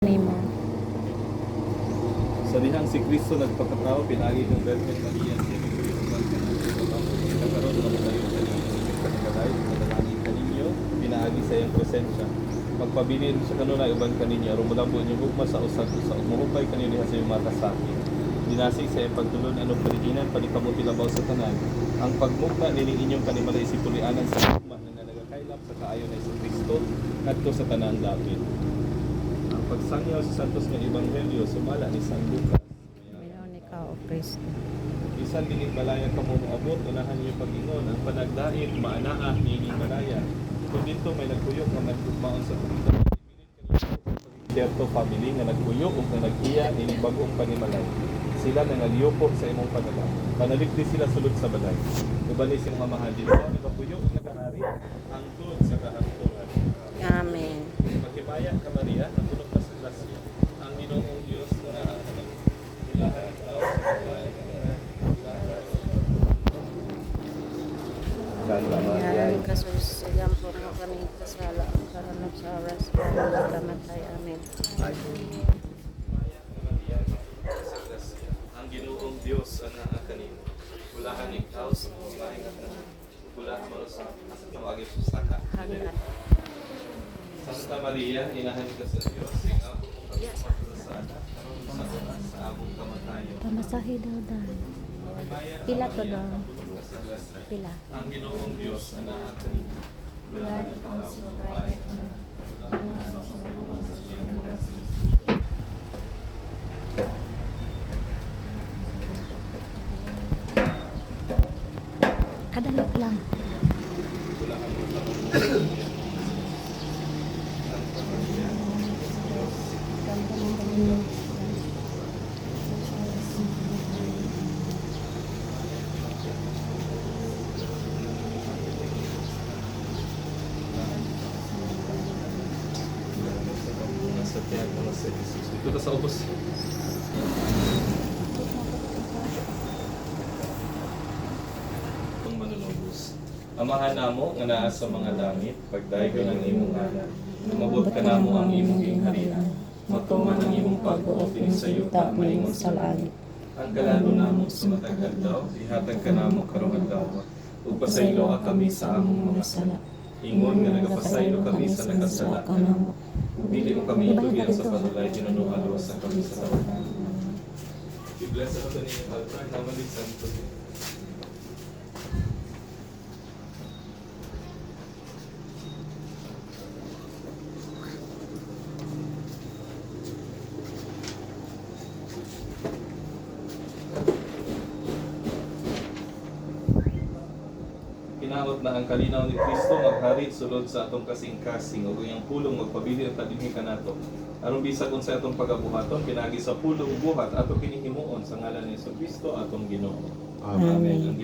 Nimo. Sa dihang si Kristo nagpakatao, pinagi ng Virgin Maria siya nagkaroon ng mga tayo sa inyo pagkakalayo, madalangin kaninyo, pinaagi sa iyong presensya. Magpabilin sa kanunay uban kaninyo, rumulambon yung hukma sa usag-usag, mahupay kaninyo diha sa iyong mata sa akin. Dinasig sa iyong pagtulon, anong paliginan, panikamuti labaw sa tanan. Ang pagmukna nini inyong kanimalay sipulianan sa hukma na nagakailap sa kaayon na sa Kristo at sa tanan dapit. Ang pagsangyaw sa santos nga ebanghelyo sumala ni San Lucas. Veronica o Cristo. Bisan dili malaya ka mo moabot, unahan niyo pag-ingon ang panagdait maanaa niini malaya. Kung dito may nagkuyok nga nagtugmaon sa tulitan, Certo family nga nagkuyok ug nga nag-iya ini bag-ong panimalay. Sila nangalyupo sa imong panalangin. Panaligdi sila sulod sa balay. Ubani sing mamahalin sa nagkuyok nga kahari ang tulod sa kahangturan. Amen. Magkibaya ka Maria, natulog ka sa grasya. Ang Ginoong Diyos na ilahan at tao sa babae. Yan kasusigan po mo kami kasala ang karanap sa oras ng kamatay. Amen. Ang Ginoong Diyos ang kanino. Bulahan ikaw sa mga ingat na. Bulahan mo sa agi susaka. Hangad. Santa Maria, inahan ka sa Diyos. Ikaw sa among kamatayon. Pamasahe daw dahil. Pila to daw. Pila. Ang Ginoong Diyos ang kanino. Bulahan ikaw sa babae. Kadali lang. Bulahan mo sa mga sa tiyan mo sa Jesus. Dito ka sa ubos. Itong manunubos. Amahan namo nga naa sa mga langit, pagdaygo ng imong ngalan. Mabot ka namo ang imong ingharian. Matuman ang imong pag-uot sa yuta maingon sa langit. Ang kalano namo sa matagad daw, ihatag ka namo karong adlaw. Ug pasaylo kami sa among mga sala. Ingon nga nagapasaylo kami sa nakasala. Dili mo kami itugian sa panulay, ginunuhalo sa kami sa tawanan. I-bless ako sa ninyo, Alfred, naman din Santo. Hinaot na ang kalinaw ni Kristo maghari sulod sa atong kasing-kasing ug iyang pulong magpabili at tadinhi kanato. Aron bisag unsa atong pagabuhaton pinagi sa pulong buhat ato kini himuon sa ngalan ni Kristo atong Ginoo. Amen.